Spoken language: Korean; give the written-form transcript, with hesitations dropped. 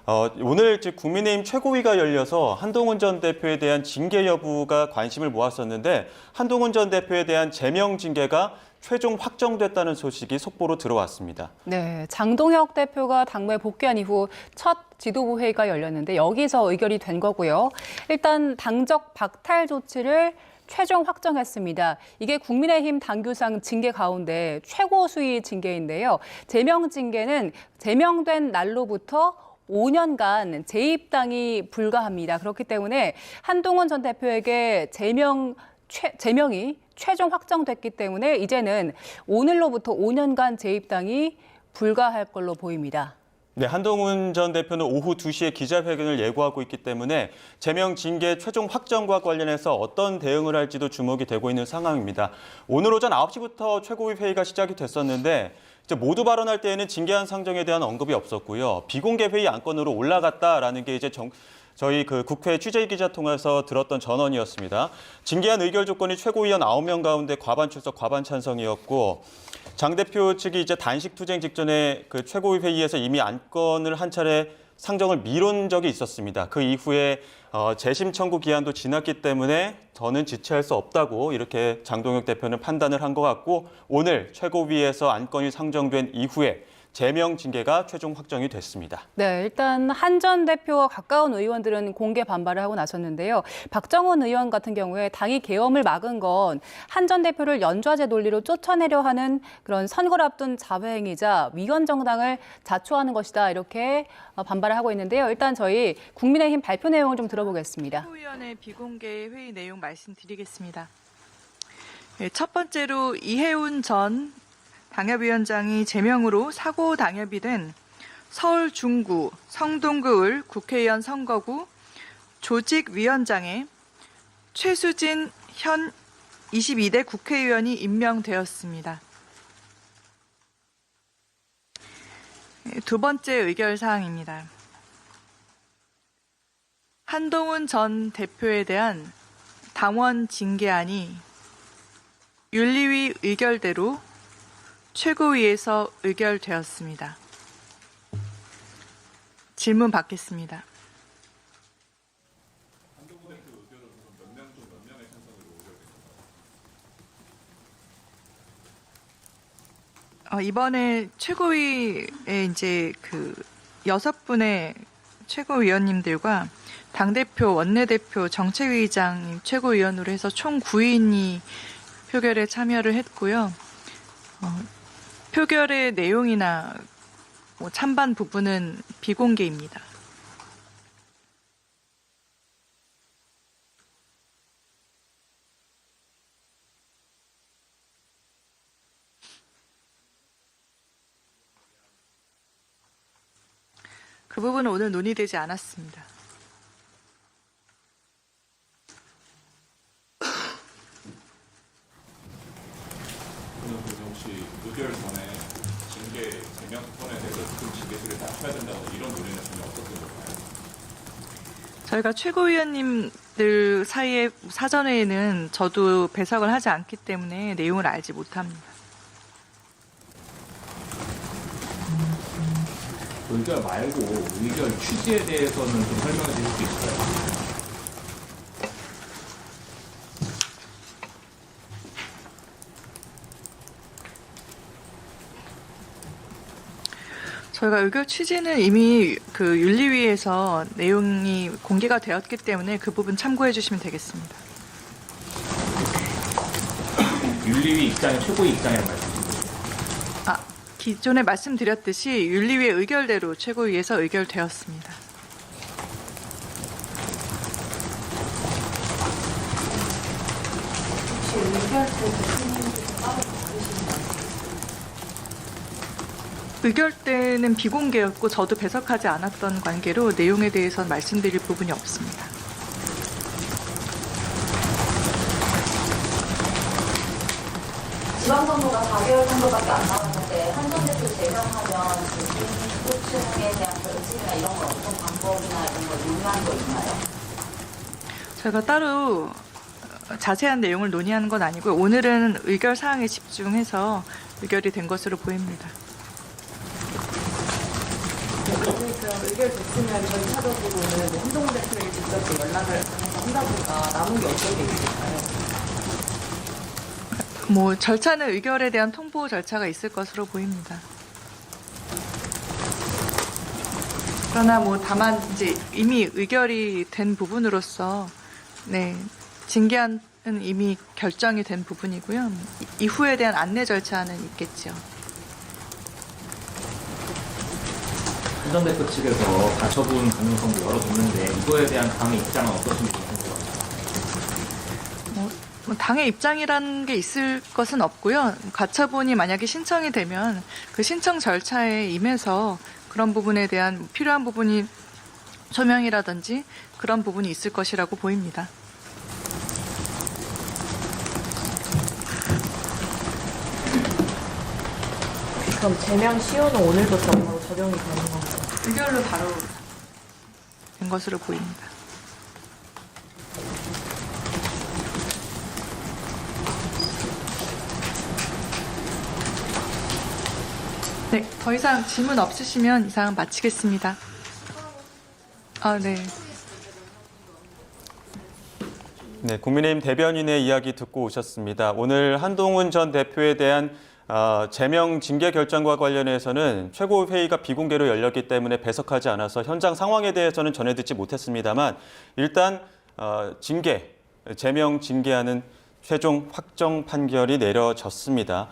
오늘 즉 국민의힘 최고위가 열려서 한동훈 전 대표에 대한 징계 여부가 관심을 모았었는데 한동훈 전 대표에 대한 제명 징계가 최종 확정됐다는 소식이 속보로 들어왔습니다. 네, 장동혁 대표가 당무에 복귀한 이후 첫 지도부 회의가 열렸는데 여기서 의결이 된 거고요. 일단 당적 박탈 조치를 최종 확정했습니다. 이게 국민의힘 당규상 징계 가운데 최고 수위 징계인데요. 제명 징계는 제명된 날로부터 5년간 재입당이 불가합니다. 그렇기 때문에 한동훈 전 대표에게 제명이 최종 확정됐기 때문에 이제는 오늘로부터 5년간 재입당이 불가할 걸로 보입니다. 네, 한동훈 전 대표는 오후 2시에 기자회견을 예고하고 있기 때문에 제명 징계 최종 확정과 관련해서 어떤 대응을 할지도 주목이 되고 있는 상황입니다. 오늘 오전 9시부터 최고위 회의가 시작이 됐었는데 모두 발언할 때에는 징계안 상정에 대한 언급이 없었고요. 비공개 회의 안건으로 올라갔다라는 게 이제 저희 국회 취재 기자 통해서 들었던 전언이었습니다. 징계안 의결 조건이 최고위원 9명 가운데 과반 출석, 과반 찬성이었고 장 대표 측이 이제 단식 투쟁 직전에 최고위 회의에서 이미 안건을 한 차례 상정을 미룬 적이 있었습니다. 그 이후에 재심 청구 기한도 지났기 때문에 더는 지체할 수 없다고 이렇게 장동혁 대표는 판단을 한 것 같고 오늘 최고위에서 안건이 상정된 이후에 제명 징계가 최종 확정이 됐습니다. 네, 일단 한 전 대표와 가까운 의원들은 공개 반발을 하고 나섰는데요. 박정원 의원 같은 경우에 당이 계엄을 막은 건 한 전 대표를 연좌제 논리로 쫓아내려 하는 그런 선거를 앞둔 자회행위자 위헌 정당을 자초하는 것이다 이렇게 반발을 하고 있는데요. 일단 저희 국민의힘 발표 내용을 좀 들어보겠습니다. 최고위원회 비공개 회의 내용 말씀드리겠습니다. 첫 번째로 이해운 전 당협위원장이 제명으로 사고 당협이 된 서울 중구 성동구을 국회의원 선거구 조직위원장에 최수진 현 22대 국회의원이 임명되었습니다. 두 번째 의결 사항입니다. 한동훈 전 대표에 대한 당원 징계안이 윤리위 의결대로 최고위에서 의결되었습니다. 질문 받겠습니다. 이번에 최고위에 이제 6분의 최고위원님들과 당대표, 원내대표, 정책위의장 최고위원으로 해서 총 9인이 표결에 참여를 했고요. 표결의 내용이나 찬반 부분은 비공개입니다. 그 부분은 오늘 논의되지 않았습니다. 혹시 의결 전에 징계 제명권에 대해서 좀 징계수를 낮춰야 된다고 이런 논의는 전혀 없었던 걸까요? 저희가 최고위원님들 사이에 사전에는 저도 배석을 하지 않기 때문에 내용을 알지 못합니다. 의결 말고 의결 취지에 대해서는 좀 설명해 주실 수 있을까요? 저희가 의결 취지는 이미 윤리위에서 내용이 공개가 되었기 때문에 그 부분 참고해 주시면 되겠습니다. 윤리위 입장이 최고위 입장이라는 말씀이시죠? 기존에 말씀드렸듯이 윤리위의 의결대로 최고위에서 의결되었습니다. 의결 때는 비공개였고 저도 배석하지 않았던 관계로 내용에 대해서 말씀드릴 부분이 없습니다. 지방선거가 4개월 정도밖에 안 남았는데 한 전 대표 제명하면 중도층에 대한 결집이나 이런 거 어떤 방법이나 이런 거 논의한 거 있나요? 저희가 따로 자세한 내용을 논의하는 건 아니고요. 오늘은 의결 사항에 집중해서 의결이 된 것으로 보입니다. 의결 됐으면 이걸 찾아보고는 한동훈 대표에게 직접 연락을 한다든가 남은 게 어떤 게 있을까요? 뭐 절차는 의결에 대한 통보 절차가 있을 것으로 보입니다. 그러나 뭐 다만 이제 이미 의결이 된 부분으로서 징계안은 이미 결정이 된 부분이고요. 이후에 대한 안내 절차는 있겠죠. 한 전 대표 측에서 가처분 가능성도 열어뒀는데 이거에 대한 당의 입장은 어떠신지 궁금합니다. 뭐 당의 입장이라는 게 있을 것은 없고요. 가처분이 만약에 신청이 되면 그 신청 절차에 임해서 그런 부분에 대한 필요한 부분이 소명이라든지 그런 부분이 있을 것이라고 보입니다. 그럼 제명 시효는 오늘부터 바로 적용이 되는 건가요? 의결로 바로 된 것으로 보입니다. 네, 더 이상 질문 없으시면 이상 마치겠습니다. 네. 네, 국민의힘 대변인의 이야기 듣고 오셨습니다. 오늘 한동훈 전 대표에 대한 제명 징계 결정과 관련해서는 최고회의가 비공개로 열렸기 때문에 배석하지 않아서 현장 상황에 대해서는 전해 듣지 못했습니다만 일단 제명 징계하는 최종 확정 판결이 내려졌습니다.